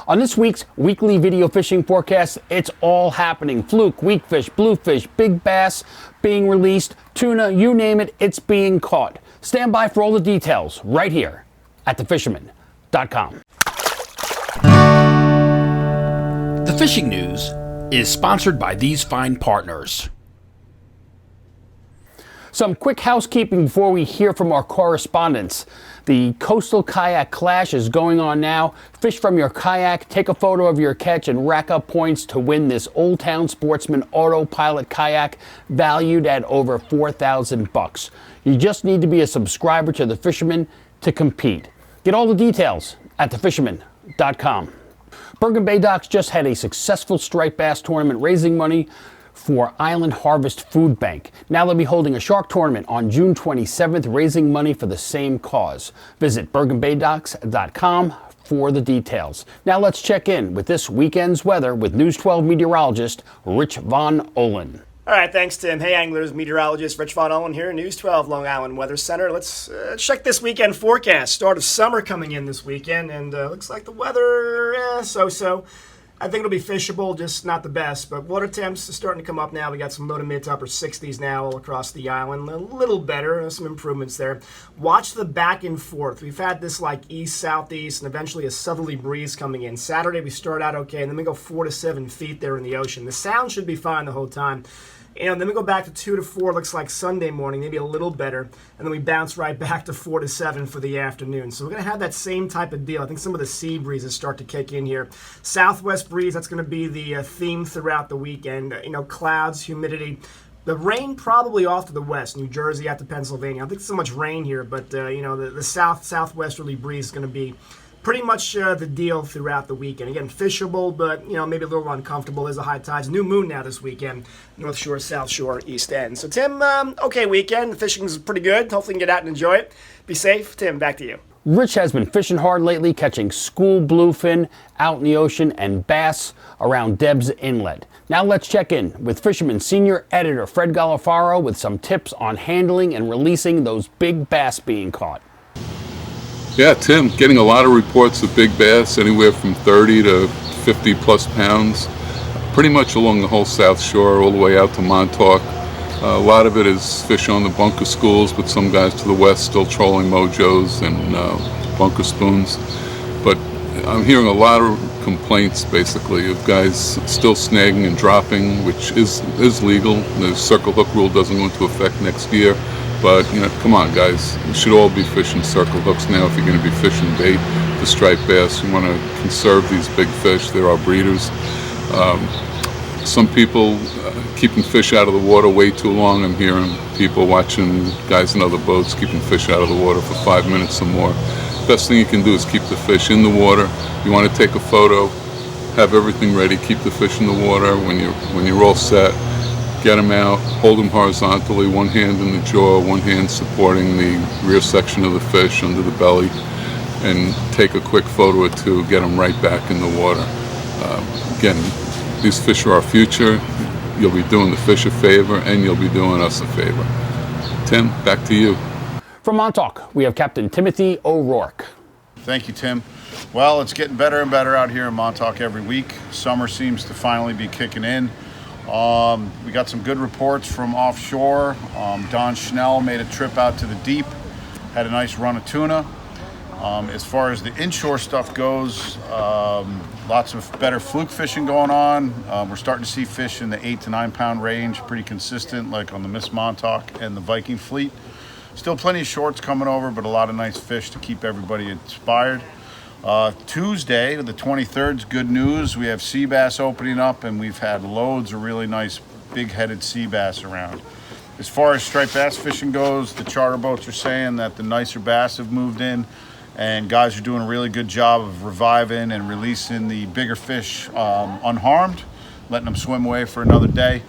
On this week's weekly video fishing forecast, it's all happening. Fluke, weakfish, bluefish, big bass being released, tuna, you name it, it's being caught. Stand by for all the details right here at thefisherman.com. The Fishing News is sponsored by these fine partners. Some quick housekeeping before we hear from our correspondents. The Coastal Kayak Clash is going on now. Fish from your kayak, take a photo of your catch, and rack up points to win this Old Town Sportsman autopilot kayak valued at over $4,000. You just need to be a subscriber to The Fisherman to compete. Get all the details at thefisherman.com. Bergen Bay Docks just had a successful striped bass tournament raising money for Island Harvest Food Bank. Now they'll be holding a shark tournament on June 27th, raising money for the same cause. Visit bergenbaydocks.com for the details. Now let's check in with this weekend's weather with News 12 meteorologist Rich Von Olin. All right, thanks, Tim. Hey, anglers, meteorologist Rich Von Olin here, News 12 Long Island Weather Center. Let's check this weekend forecast. Start of summer coming in this weekend, and looks like the weather, so-so. I think it'll be fishable, just not the best, but water temps are starting to come up now. We got some low to mid to upper 60s now all across the island. A little better, some improvements there. Watch the back and forth. We've had this like east-southeast and eventually a southerly breeze coming in. Saturday we start out okay, and then we go 4 to 7 feet there in the ocean. The sound should be fine the whole time. And then we go back to 2 to 4, looks like Sunday morning, maybe a little better. And then we bounce right back to 4 to 7 for the afternoon. So we're going to have that same type of deal. I think some of the sea breezes start to kick in here. Southwest breeze, that's going to be the theme throughout the weekend. Clouds, humidity. The rain probably off to the west, New Jersey out to Pennsylvania. I don't think so much rain here, but, the southwesterly breeze is going to be pretty much the deal throughout the weekend. Again, fishable, but, maybe a little uncomfortable. There's a high tides. New moon now this weekend. North Shore, South Shore, East End. So, Tim, okay weekend. The fishing's pretty good. Hopefully you can get out and enjoy it. Be safe. Tim, back to you. Rich has been fishing hard lately, catching school bluefin out in the ocean and bass around Deb's Inlet. Now let's check in with Fisherman Senior Editor Fred Galafaro with some tips on handling and releasing those big bass being caught. Yeah, Tim, getting a lot of reports of big bass, anywhere from 30 to 50 plus pounds, pretty much along the whole South Shore, all the way out to Montauk. A lot of it is fish on the bunker schools, but some guys to the west still trolling mojos and bunker spoons. But I'm hearing a lot of complaints, basically, of guys still snagging and dropping, which is legal. The circle hook rule doesn't go into effect next year. But, come on, guys. You should all be fishing circle hooks now if you're going to be fishing bait for striped bass. You want to conserve these big fish. They're our breeders. Some people keeping fish out of the water way too long. I'm hearing people watching guys in other boats keeping fish out of the water for 5 minutes or more. Best thing you can do is keep the fish in the water. You want to take a photo, have everything ready, keep the fish in the water. When you're all set, get them out, hold them horizontally, one hand in the jaw, one hand supporting the rear section of the fish under the belly, and take a quick photo or two, get them right back in the water. Again, these fish are our future. You'll be doing the fish a favor, and you'll be doing us a favor. Tim, back to you. From Montauk, we have Captain Timothy O'Rourke. Thank you, Tim. Well, it's getting better and better out here in Montauk every week. Summer seems to finally be kicking in. We got some good reports from offshore. Don Schnell made a trip out to the deep, had a nice run of tuna. As far as the inshore stuff goes, lots of better fluke fishing going on. We're starting to see fish in the 8 to 9 pound range, pretty consistent, like on the Miss Montauk and the Viking fleet. Still plenty of shorts coming over, but a lot of nice fish to keep everybody inspired. Tuesday, the 23rd, is good news. We have sea bass opening up, and we've had loads of really nice big-headed sea bass around. As far as striped bass fishing goes, the charter boats are saying that the nicer bass have moved in, and guys are doing a really good job of reviving and releasing the bigger fish unharmed, letting them swim away for another day.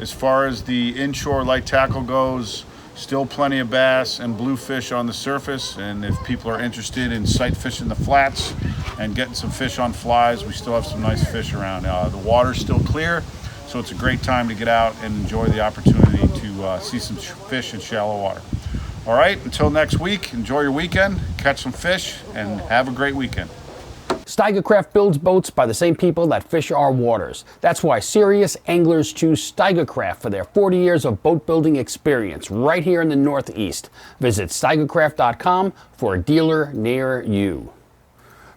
As far as the inshore light tackle goes, still plenty of bass and bluefish on the surface, and if people are interested in sight fishing the flats and getting some fish on flies, we still have some nice fish around. The water's still clear, so it's a great time to get out and enjoy the opportunity to see some fish in shallow water. All right, until next week, enjoy your weekend, catch some fish, and have a great weekend. Steigercraft builds boats by the same people that fish our waters. That's why serious anglers choose Steigercraft for their 40 years of boat building experience right here in the Northeast. Visit steigercraft.com for a dealer near you.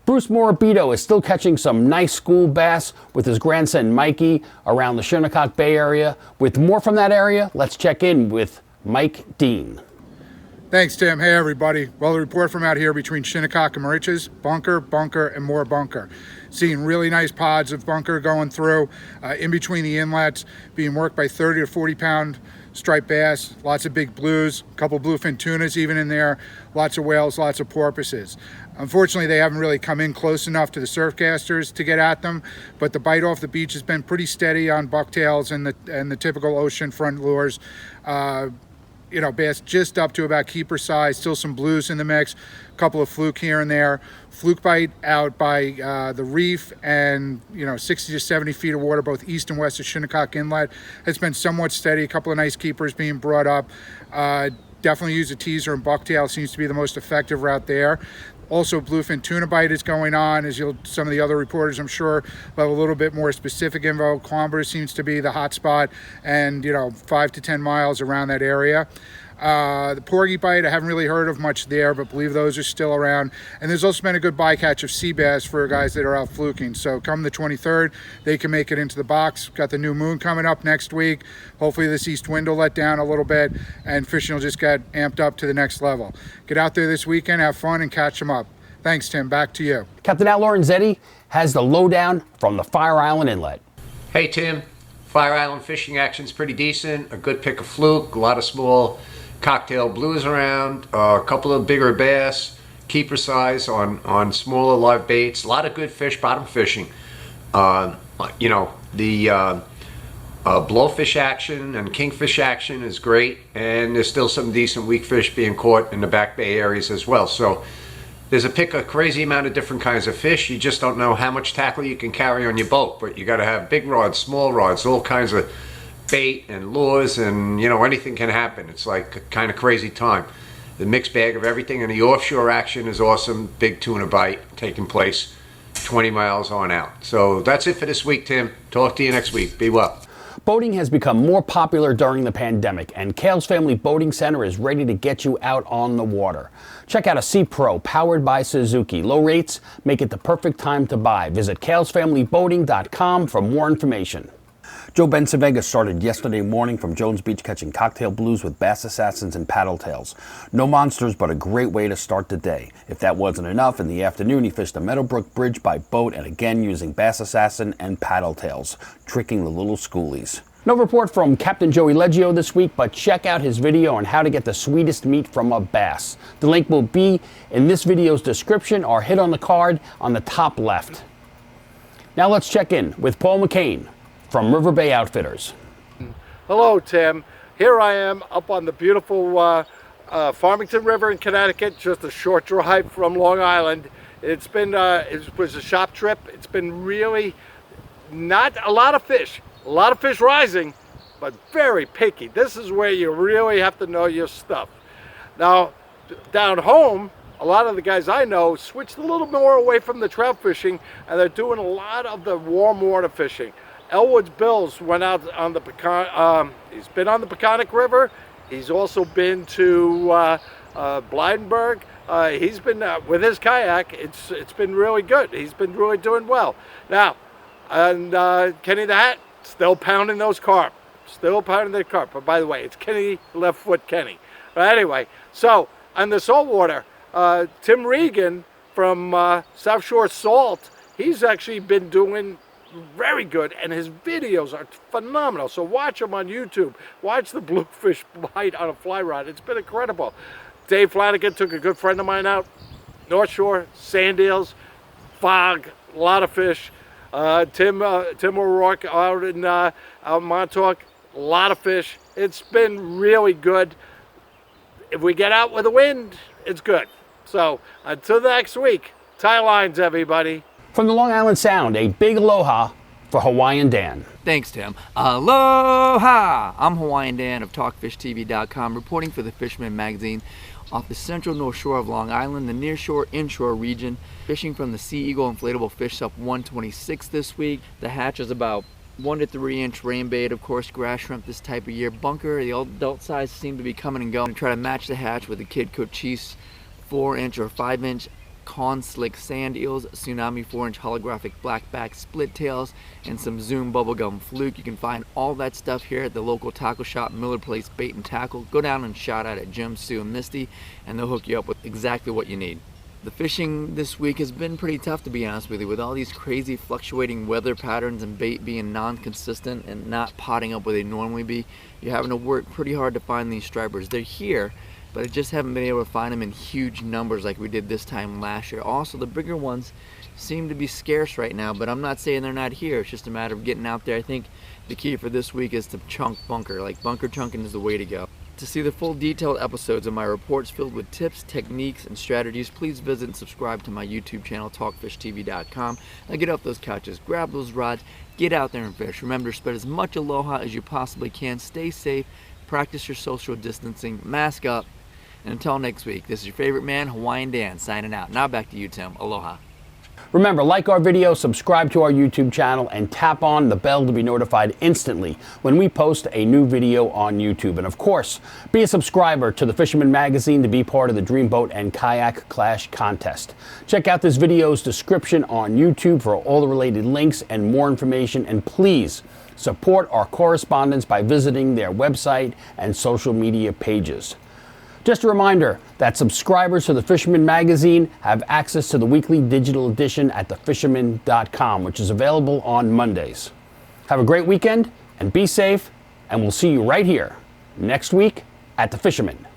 Bruce Morabito is still catching some nice school bass with his grandson Mikey around the Shinnecock Bay area. With more from that area, let's check in with Mike Dean. Thanks, Tim. Hey, everybody. Well, the report from out here between Shinnecock and Mauritius, bunker, and more bunker. Seeing really nice pods of bunker going through in between the inlets, being worked by 30 to 40 pound striped bass, lots of big blues, a couple bluefin tunas even in there, lots of whales, lots of porpoises. Unfortunately, they haven't really come in close enough to the surfcasters to get at them, but the bite off the beach has been pretty steady on bucktails and the typical ocean front lures. You know, bass just up to about keeper size, still some blues in the mix, a couple of fluke here and there. Fluke bite out by the reef and, 60 to 70 feet of water, both east and west of Shinnecock Inlet. It's been somewhat steady, a couple of nice keepers being brought up. Definitely use a teaser and bucktail, seems to be the most effective route there. Also, bluefin tuna bite is going on, as some of the other reporters, I'm sure, will have a little bit more specific info. Clomber seems to be the hot spot, and 5 to 10 miles around that area. The porgy bite, I haven't really heard of much there, but believe those are still around. And there's also been a good bycatch of sea bass for guys that are out fluking. So come the 23rd, they can make it into the box. Got the new moon coming up next week. Hopefully this east wind will let down a little bit, and fishing will just get amped up to the next level. Get out there this weekend, have fun, and catch them up. Thanks, Tim. Back to you. Captain Al Lorenzetti has the lowdown from the Fire Island Inlet. Hey, Tim. Fire Island fishing action's pretty decent. A good pick of fluke, a lot of small cocktail blues around, a couple of bigger bass, keeper size on smaller live baits, a lot of good fish, bottom fishing. The blowfish action and kingfish action is great, and there's still some decent weak fish being caught in the back bay areas as well. So there's a crazy amount of different kinds of fish. You just don't know how much tackle you can carry on your boat, but you got to have big rods, small rods, all kinds of bait and lures, and anything can happen. It's like a kind of crazy time. The mixed bag of everything, and the offshore action is awesome. Big tuna bite taking place 20 miles on out. So that's it for this week, Tim. Talk to you next week. Be well. Boating has become more popular during the pandemic, and Kale's Family Boating Center is ready to get you out on the water. Check out a Sea Pro powered by Suzuki. Low rates make it the perfect time to buy. Visit kalesfamilyboating.com for more information. Joe Bencivega started yesterday morning from Jones Beach catching cocktail blues with bass assassins and paddle tails. No monsters, but a great way to start the day. If that wasn't enough, in the afternoon he fished the Meadowbrook Bridge by boat, and again using bass assassin and paddle tails, tricking the little schoolies. No report from Captain Joey Leggio this week, but check out his video on how to get the sweetest meat from a bass. The link will be in this video's description or hit on the card on the top left. Now let's check in with Paul McCain from River Bay Outfitters. Hello, Tim. Here I am up on the beautiful Farmington River in Connecticut, just a short drive from Long Island. It was a shop trip. It's been really not a lot of fish rising, but very picky. This is where you really have to know your stuff. Now, down home, a lot of the guys I know switched a little more away from the trout fishing, and they're doing a lot of the warm water fishing. Elwood's Bills went out on the he's been on the Peconic River. He's also been to Blydenburg. He's been with his kayak. It's been really good. He's been really doing well. Now, and Kenny the Hat, still pounding those carp. But by the way, it's Kenny, left foot Kenny. But anyway, so on the saltwater, Tim Regan from South Shore Salt, he's actually been doing very good, and his videos are phenomenal. So watch him on YouTube. Watch the bluefish bite on a fly rod. It's been incredible. Dave Flanagan took a good friend of mine out, North Shore, sand eels, fog, a lot of fish. Tim O'Rourke out in Montauk, a lot of fish. It's been really good. If we get out with the wind, it's good. So until next week, tie lines, everybody. From the Long Island Sound, a big aloha for Hawaiian Dan. Thanks, Tim. Aloha! I'm Hawaiian Dan of TalkFishTV.com, reporting for the Fisherman magazine off the central north shore of Long Island, the nearshore, inshore region. Fishing from the Sea Eagle inflatable fish up 126 this week. The hatch is about 1 to 3 inch rain bait, of course, grass shrimp this type of year. Bunker, the adult size seem to be coming and going. Try to match the hatch with the Kid Cochise 4 inch or 5 inch Con Slick sand eels, Tsunami 4 inch holographic blackback split tails, and some Zoom bubblegum fluke. You can find all that stuff here at the local tackle shop, Miller Place Bait and Tackle. Go down and shout out at Jim, Sue, and Misty, and they'll hook you up with exactly what you need. The fishing this week has been pretty tough, to be honest with you, with all these crazy fluctuating weather patterns and bait being non-consistent and not potting up where they normally be. You're having to work pretty hard to find these stripers. They're here, but I just haven't been able to find them in huge numbers like we did this time last year. Also, the bigger ones seem to be scarce right now, but I'm not saying they're not here. It's just a matter of getting out there. I think the key for this week is to chunk bunker. Like, bunker chunking is the way to go. To see the full detailed episodes of my reports filled with tips, techniques, and strategies, please visit and subscribe to my YouTube channel, TalkFishTV.com. Now get off those couches, grab those rods, get out there and fish. Remember to spread as much aloha as you possibly can. Stay safe, practice your social distancing, mask up, and until next week, this is your favorite man, Hawaiian Dan, signing out. Now back to you, Tim. Aloha. Remember, like our video, subscribe to our YouTube channel, and tap on the bell to be notified instantly when we post a new video on YouTube. And of course, be a subscriber to the Fisherman magazine to be part of the Dream Boat and Kayak Clash contest. Check out this video's description on YouTube for all the related links and more information, and please support our correspondents by visiting their website and social media pages. Just a reminder that subscribers to the Fisherman magazine have access to the weekly digital edition at thefisherman.com, which is available on Mondays. Have a great weekend and be safe, and we'll see you right here next week at the Fisherman.